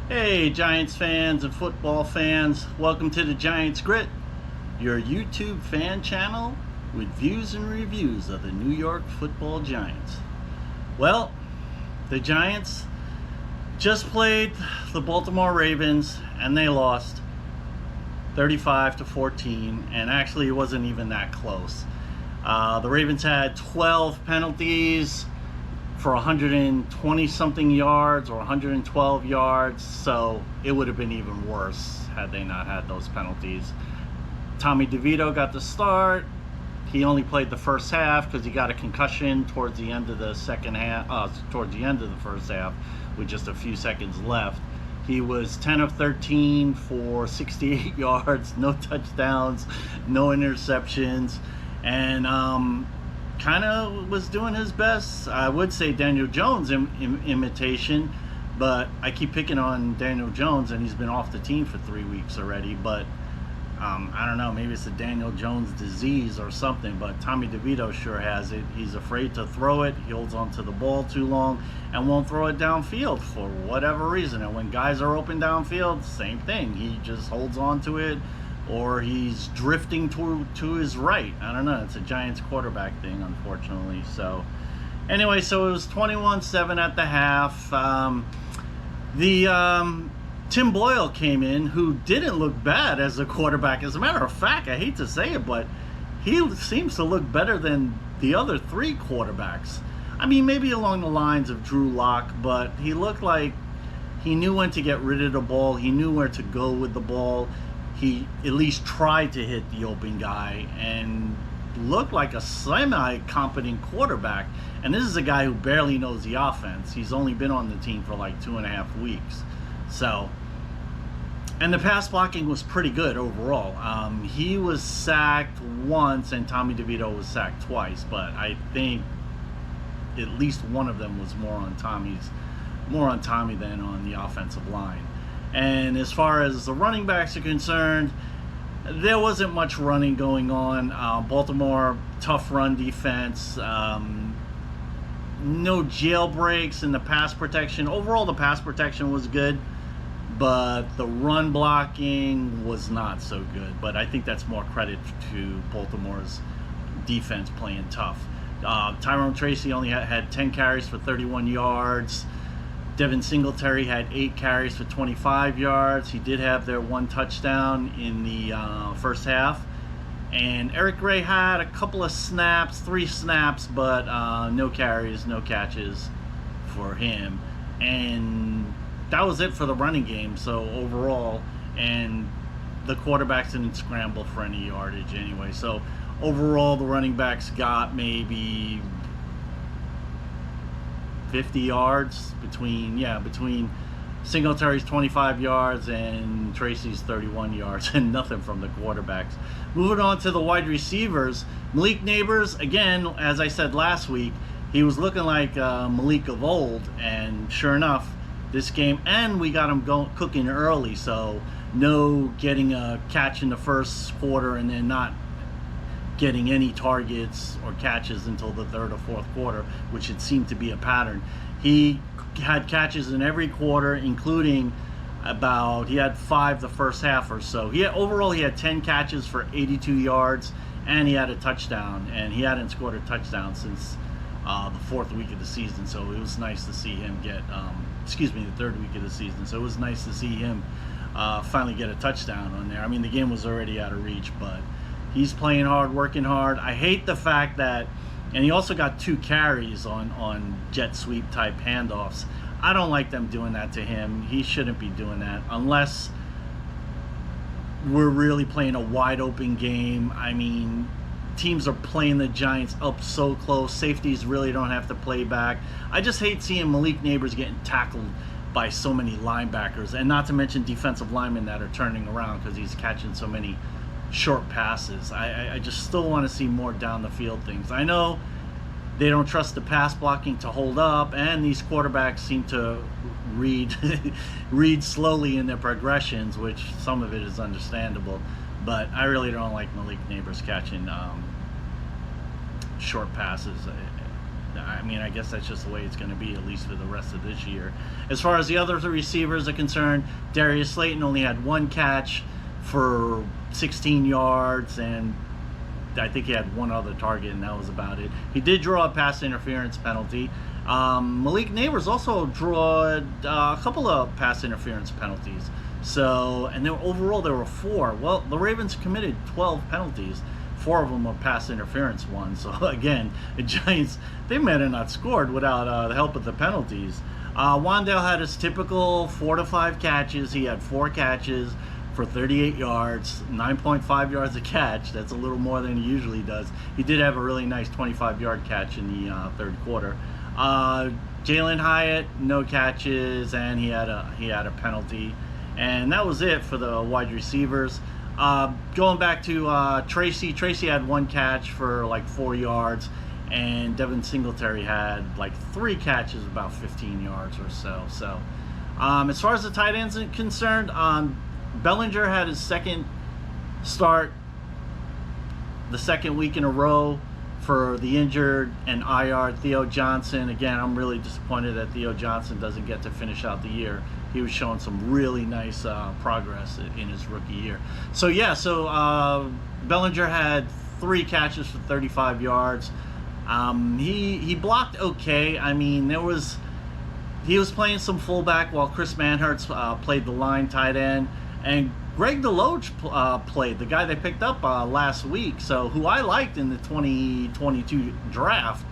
Hey Giants fans and football fans, welcome to the GiantsGrit, your YouTube fan channel with views and reviews of the New York football Giants. Well, the Giants just played the Baltimore Ravens and they lost 35-14, and actually it wasn't even that close. The Ravens had 12 penalties for 120 something yards or 112 yards, so it would have been even worse had they not had those penalties. Tommy DeVito got the start. He only played the first half because he got a concussion towards the end of the towards the end of the first half with just a few seconds left. He was 10 of 13 for 68 yards, no touchdowns, no interceptions, and kind of was doing his best. I would say Daniel Jones imitation, but I keep picking on Daniel Jones and he's been off the team for 3 weeks already. But I don't know, maybe it's a Daniel Jones disease or something, but Tommy DeVito sure has it. He's afraid to throw it. He holds onto the ball too long and won't throw it downfield for whatever reason. And when guys are open downfield, same thing. He just holds on to it, or he's drifting to his right. I don't know. It's a Giants quarterback thing, unfortunately. So anyway, so it was 21-7 at the half. Tim Boyle came in, who didn't look bad as a quarterback. As a matter of fact, I hate to say it, but he seems to look better than the other three quarterbacks. I mean, maybe along the lines of Drew Lock, but he looked like he knew when to get rid of the ball. He knew where to go with the ball. He at least tried to hit the open guy and looked like a semi-competent quarterback. And this is a guy who barely knows the offense. He's only been on the team for like 2.5 weeks. So, and the pass blocking was pretty good overall. He was sacked once and Tommy DeVito was sacked twice, but I think at least one of them was more on Tommy than on the offensive line. And as far as the running backs are concerned, there wasn't much running going on. Baltimore, tough run defense. No jailbreaks in the pass protection. Overall, the pass protection was good, but the run blocking was not so good. But I think that's more credit to Baltimore's defense playing tough. Tyrone Tracy only had 10 carries for 31 yards. Devin Singletary had 8 carries for 25 yards. He did have their one touchdown in the first half. And Eric Gray had a couple of snaps, 3 snaps, but no carries, no catches for him. And that was it for the running game. So overall, and the quarterbacks didn't scramble for any yardage anyway. So overall, the running backs got maybe 50 yards between Singletary's 25 yards and Tracy's 31 yards, and nothing from the quarterbacks. Moving on to the wide receivers, Malik Neighbors, again, as I said last week, he was looking like Malik of old, and sure enough, this game, and we got him cooking early, so no getting a catch in the first quarter and then not getting any targets or catches until the third or fourth quarter, which it seemed to be a pattern. He had catches in every quarter, including he had 5 the first half or so. Overall he had 10 catches for 82 yards, and he had a touchdown, and he hadn't scored a touchdown since the 4th week of the season. So it was nice to see him get, the 3rd week of the season. So it was nice to see him finally get a touchdown on there. I mean, the game was already out of reach, but he's playing hard, working hard. I hate the fact that, and he also got 2 carries on jet sweep type handoffs. I don't like them doing that to him. He shouldn't be doing that unless we're really playing a wide open game. I mean, teams are playing the Giants up so close. Safeties really don't have to play back. I just hate seeing Malik Neighbors getting tackled by so many linebackers, and not to mention defensive linemen that are turning around because he's catching so many short passes. I just still want to see more down the field things. I know they don't trust the pass blocking to hold up, and these quarterbacks seem to read slowly in their progressions, which some of it is understandable, but I really don't like Malik Neighbors catching short passes. I mean, I guess that's just the way it's going to be, at least for the rest of this year. As far as the other three receivers are concerned, Darius Slayton only had one catch for 16 yards, and I think he had one other target, and that was about it. He did draw a pass interference penalty. Malik Neighbors also drew a couple of pass interference penalties. So, and overall there were 4. Well, the Ravens committed 12 penalties. 4 of them were pass interference ones. So again, the Giants, they might have not scored without the help of the penalties. Wan'Dale had his typical 4 to 5 catches. He had 4 catches for 38 yards, 9.5 yards a catch. That's a little more than he usually does. He did have a really nice 25-yard catch in the third quarter. Jalen Hyatt, no catches, and he had a penalty. And that was it for the wide receivers. Going back to Tracy had 1 catch for like 4 yards, and Devin Singletary had like 3 catches, about 15 yards or so. So as far as the tight ends are concerned, Bellinger had his second start, the second week in a row for the injured and IR Theo Johnson. Again, I'm really disappointed that Theo Johnson doesn't get to finish out the year. He was showing some really nice progress in his rookie year. So yeah, Bellinger had 3 catches for 35 yards. He blocked okay. I mean, he was playing some fullback while Chris Manhertz played the line tight end, and Greg DeLoach played, the guy they picked up last week, so who I liked in the 2022 draft.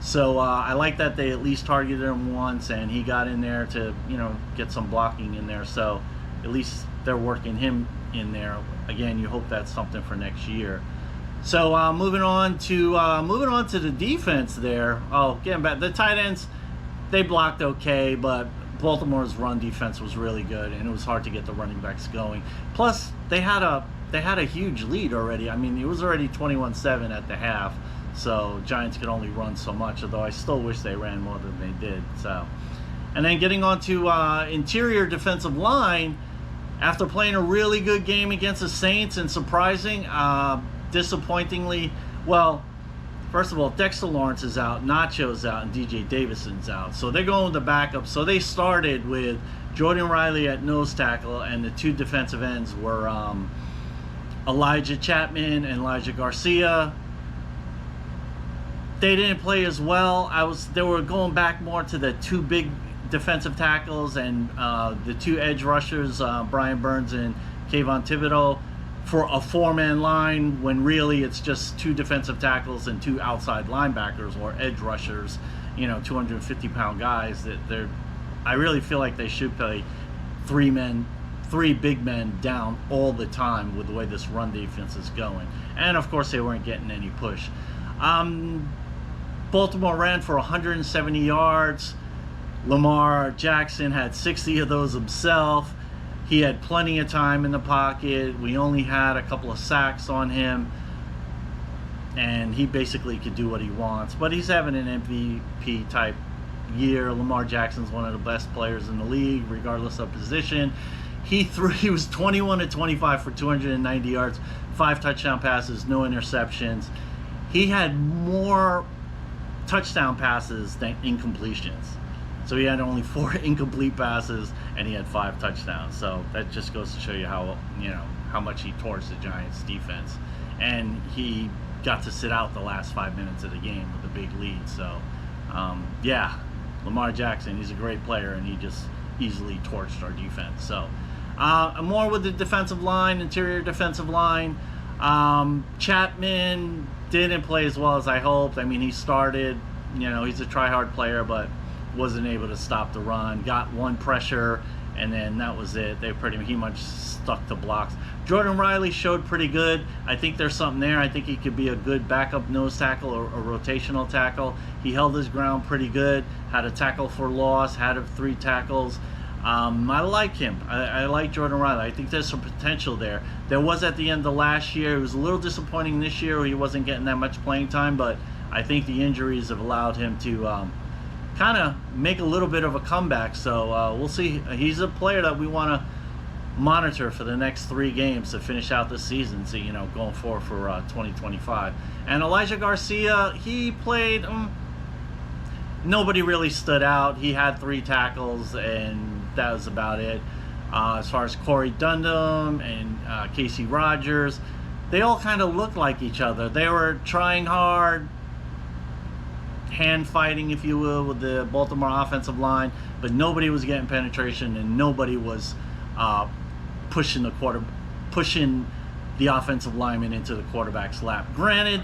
So I like that they at least targeted him once, and he got in there to, get some blocking in there. So at least they're working him in there. Again, you hope that's something for next year. So moving on to the defense there. Oh, getting back, the tight ends, they blocked okay, but Baltimore's run defense was really good, and it was hard to get the running backs going. Plus, they had a huge lead already. I mean, it was already 21-7 at the half. So Giants could only run so much, although I still wish they ran more than they did. So, and then getting on to interior defensive line, after playing a really good game against the Saints and disappointingly, well, first of all, Dexter Lawrence is out, Nacho's out, and DJ Davidson's out. So they're going with the backup. So they started with Jordan Riley at nose tackle, and the 2 defensive ends were Elijah Chapman and Elijah Garcia. They didn't play as well. They were going back more to the 2 big defensive tackles and the 2 edge rushers, Brian Burns and Kayvon Thibodeau, for a 4-man line, when really it's just 2 defensive tackles and 2 outside linebackers or edge rushers, 250-pound guys. I really feel like they should play 3 big men down all the time with the way this run defense is going. And of course, they weren't getting any push. Baltimore ran for 170 yards. Lamar Jackson had 60 of those himself. He had plenty of time in the pocket. We only had a couple of sacks on him, and he basically could do what he wants. But he's having an MVP type year. Lamar Jackson's one of the best players in the league, regardless of position. He was 21-25 for 290 yards, 5 touchdown passes, no interceptions. He had more touchdown passes than incompletions. So he had only 4 incomplete passes, and he had 5 touchdowns. So that just goes to show you how much he torched the Giants defense. And he got to sit out the last 5 minutes of the game with a big lead. So yeah, Lamar Jackson, he's a great player, and he just easily torched our defense. So more with the defensive line, interior defensive line. Chapman didn't play as well as I hoped. I mean, he started, he's a try-hard player, but wasn't able to stop the run. Got 1 pressure, and then that was it. He much stuck to blocks. Jordan Riley showed pretty good. I think there's something there. I think he could be a good backup nose tackle or a rotational tackle. He held his ground pretty good. Had a tackle for loss. Had 3 tackles. I like him. I like Jordan Riley. I think there's some potential there. There was at the end of last year. It was a little disappointing this year where he wasn't getting that much playing time, but I think the injuries have allowed him to kind of make a little bit of a comeback. So we'll see. He's a player that we want to monitor for the next 3 games to finish out the season, so going forward for 2025. And Elijah Garcia, he played nobody really stood out. He had 3 tackles, and that was about it. As far as Corey Dundum and Casey Rogers, they all kind of looked like each other. They were trying hard, hand fighting, if you will, with the Baltimore offensive line, but nobody was getting penetration, and nobody was pushing the offensive lineman into the quarterback's lap. Granted,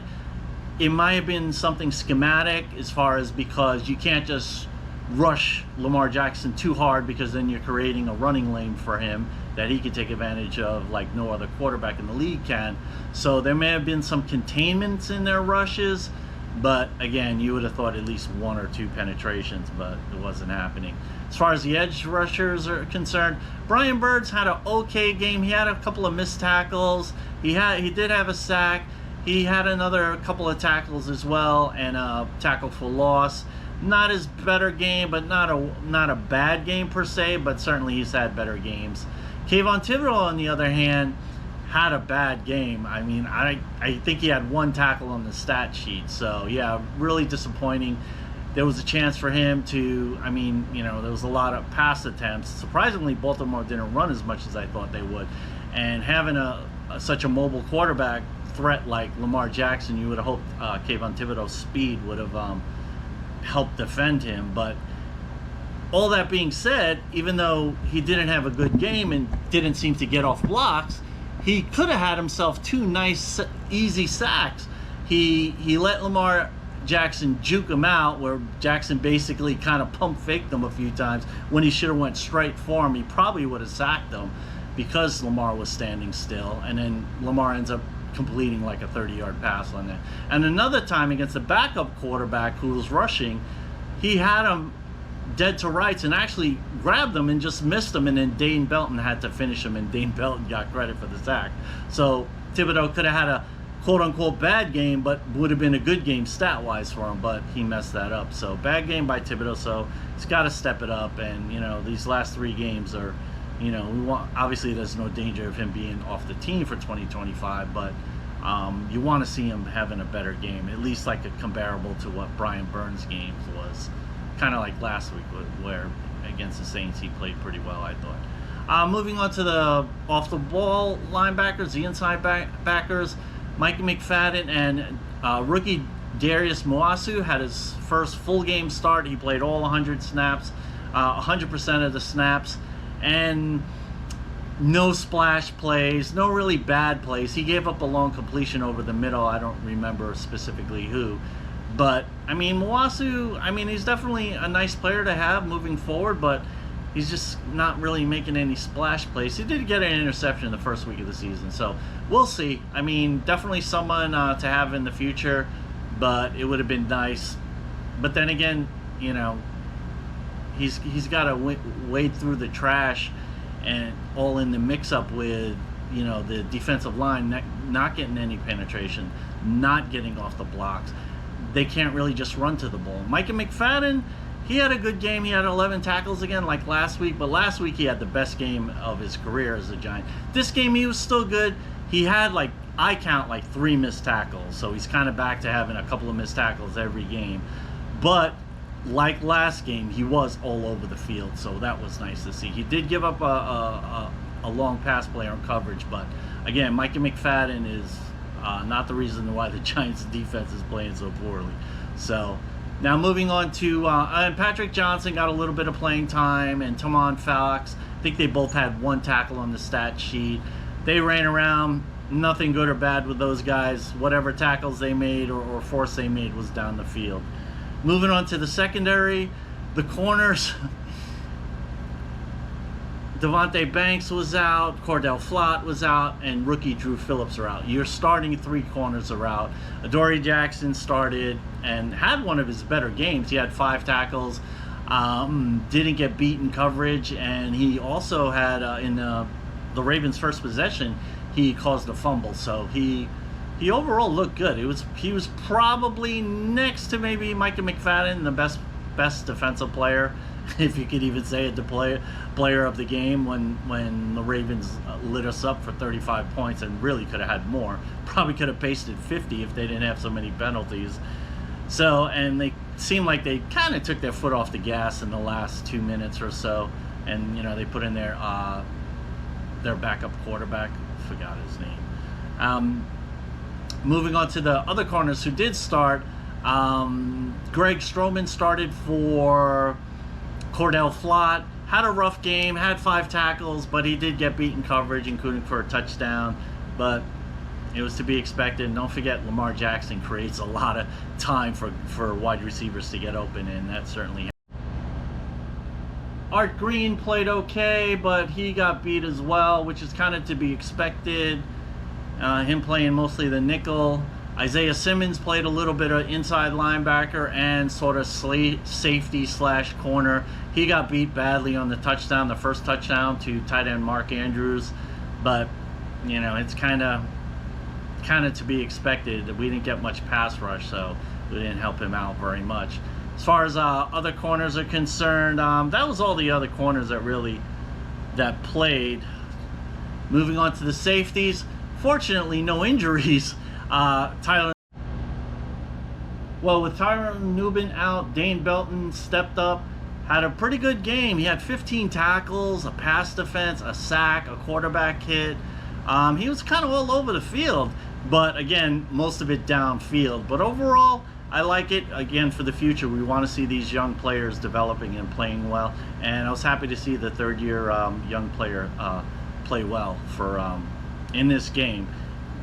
it might have been something schematic, as far as, because you can't just rush Lamar Jackson too hard, because then you're creating a running lane for him that he could take advantage of like no other quarterback in the league can. So there may have been some containments in their rushes, but again, you would have thought at least 1 or 2 penetrations, but it wasn't happening. As far as the edge rushers are concerned, Brian Burns had an okay game. He had a couple of missed tackles. He did have a sack. He had another couple of tackles as well, and a tackle for loss. Not his better game, but not a bad game per se, but certainly he's had better games. Kayvon Thibodeau, on the other hand, had a bad game. I mean, I think he had 1 tackle on the stat sheet. So yeah, really disappointing. There was a chance for him to, I mean, you know, there was a lot of pass attempts. Surprisingly, Baltimore didn't run as much as I thought they would. And having such a mobile quarterback threat like Lamar Jackson, you would have hoped Kayvon Thibodeau's speed would have helped defend him. But all that being said, even though he didn't have a good game and didn't seem to get off blocks, he could have had himself 2 nice, easy sacks. He let Lamar Jackson juke him out, where Jackson basically kind of pump faked him a few times when he should have went straight for him. He probably would have sacked him because Lamar was standing still, and then Lamar ends up completing like a 30-yard pass on that. And another time against the backup quarterback who was rushing, he had him dead to rights and actually grabbed him and just missed him, and then Dane Belton had to finish him, and Dane Belton got credit for the sack. So Thibodeau could have had a quote-unquote bad game, but would have been a good game stat-wise for him, but he messed that up. So bad game by Thibodeau, so he's got to step it up. And you know, these last 3 games are, you know, obviously there's no danger of him being off the team for 2025, but you want to see him having a better game, at least like a comparable to what Brian Burns' games was. Kind of like last week, where against the Saints he played pretty well, I thought. Moving on to the off-the-ball linebackers, the inside backers, Mike McFadden and rookie Darius Moasu had his first full game start. He played all 100 snaps, 100% of the snaps, and no splash plays, no really bad plays. He gave up a long completion over the middle. I don't remember specifically who. But, I mean, Moasu, I mean, he's definitely a nice player to have moving forward, but he's just not really making any splash plays. He did get an interception the first week of the season, so we'll see. I mean, definitely someone to have in the future, but it would have been nice. But then again, you know, he's got to wade through the trash and all in the mix-up with, you know, the defensive line not getting any penetration, not getting off the blocks. They can't really just run to the ball. Micah McFadden, he had a good game. He had 11 tackles again like last week, but last week he had the best game of his career as a Giant. This game he was still good. He had, like, I count like 3 missed tackles, so he's kind of back to having a couple of missed tackles every game. But like last game, he was all over the field, so that was nice to see. He did give up a long pass play on coverage, but again, Micah McFadden is not the reason why the Giants' defense is playing so poorly. So now moving on to and Patrick Johnson got a little bit of playing time, and Tamon Fox. I think they both had 1 tackle on the stat sheet. They ran around, nothing good or bad with those guys. Whatever tackles they made or force they made was down the field. Moving on to the secondary, the corners. Devontae Banks was out, Cordell Flott was out, and rookie Drew Phillips are out. Your starting 3 corners are out. Adoree Jackson started and had one of his better games. He had 5 tackles, didn't get beat in coverage, and he also had, in the Ravens' first possession, he caused a fumble. So he overall looked good. He was probably next to maybe Micah McFadden, the best defensive player, if you could even say it, the player of the game when the Ravens lit us up for 35 points and really could have had more. Probably could have pasted 50 if they didn't have so many penalties. So, and they seemed like they kind of took their foot off the gas in the last 2 minutes or so, and you know, they put in their backup quarterback, forgot his name. Moving on to the other corners who did start, Greg Stroman started for Cordell Flott. Had a rough game, had 5 tackles, but he did get beat in coverage, including for a touchdown. But it was to be expected. And don't forget, Lamar Jackson creates a lot of time for wide receivers to get open, and that certainly happened. Art Green played okay, but he got beat as well, which is kind of to be expected. Him playing mostly the nickel. Isaiah Simmons played a little bit of inside linebacker and sort of safety slash corner. He got beat badly on the touchdown, the first touchdown to tight end Mark Andrews. But, you know, it's kind of to be expected that we didn't get much pass rush, so we didn't help him out very much. As far as other corners are concerned, that was all the other corners that played. Moving on to the safeties, fortunately no injuries. With Tyron Nubin out, Dane Belton stepped up, had a pretty good game. He had 15 tackles, a pass defense, a sack, a quarterback hit. He was kind of all over the field, but again, most of it downfield. But overall, I like it. Again, for the future, we want to see these young players developing and playing well. And I was happy to see the third-year young player play well for in this game.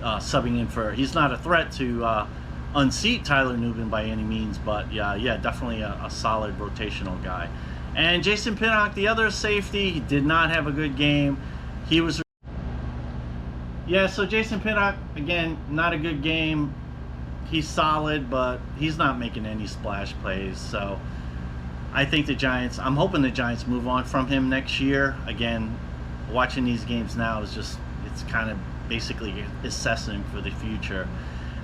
Subbing in for, he's not a threat to unseat Tyler Nubin by any means, but yeah, definitely a solid rotational guy. And Jason Pinnock, the other safety, he did not have a good game. He was, so Jason Pinnock, again, not a good game. He's solid, but he's not making any splash plays. So I think I'm hoping the Giants move on from him next year. Again, watching these games now is just, it's kind of basically assessing for the future.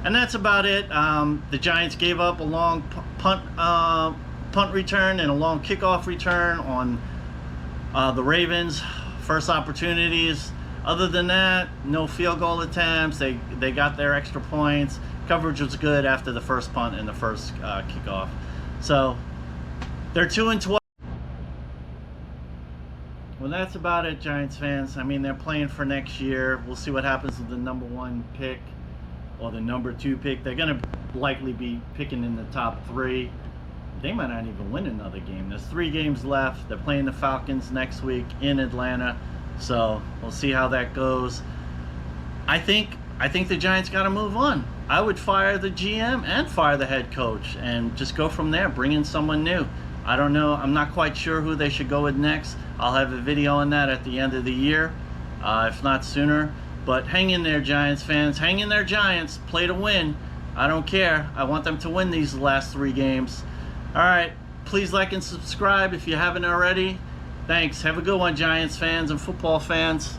And that's about it. The Giants gave up a long punt return and a long kickoff return on the Ravens' first opportunities. Other than that, no field goal attempts. They got their extra points. Coverage was good after the first punt and the first kickoff. So they're 2-12. Well, that's about it, Giants fans. I mean, they're playing for next year. We'll see what happens with the number 1 pick or the number 2 pick. They're going to likely be picking in the top 3. They might not even win another game. There's 3 games left. They're playing the Falcons next week in Atlanta. So we'll see how that goes. I think the Giants got to move on. I would fire the GM and fire the head coach and just go from there. Bring in someone new. I don't know. I'm not quite sure who they should go with next. I'll have a video on that at the end of the year, if not sooner. But hang in there, Giants fans. Hang in there, Giants. Play to win. I don't care. I want them to win these last 3 games. All right. Please like and subscribe if you haven't already. Thanks. Have a good one, Giants fans and football fans.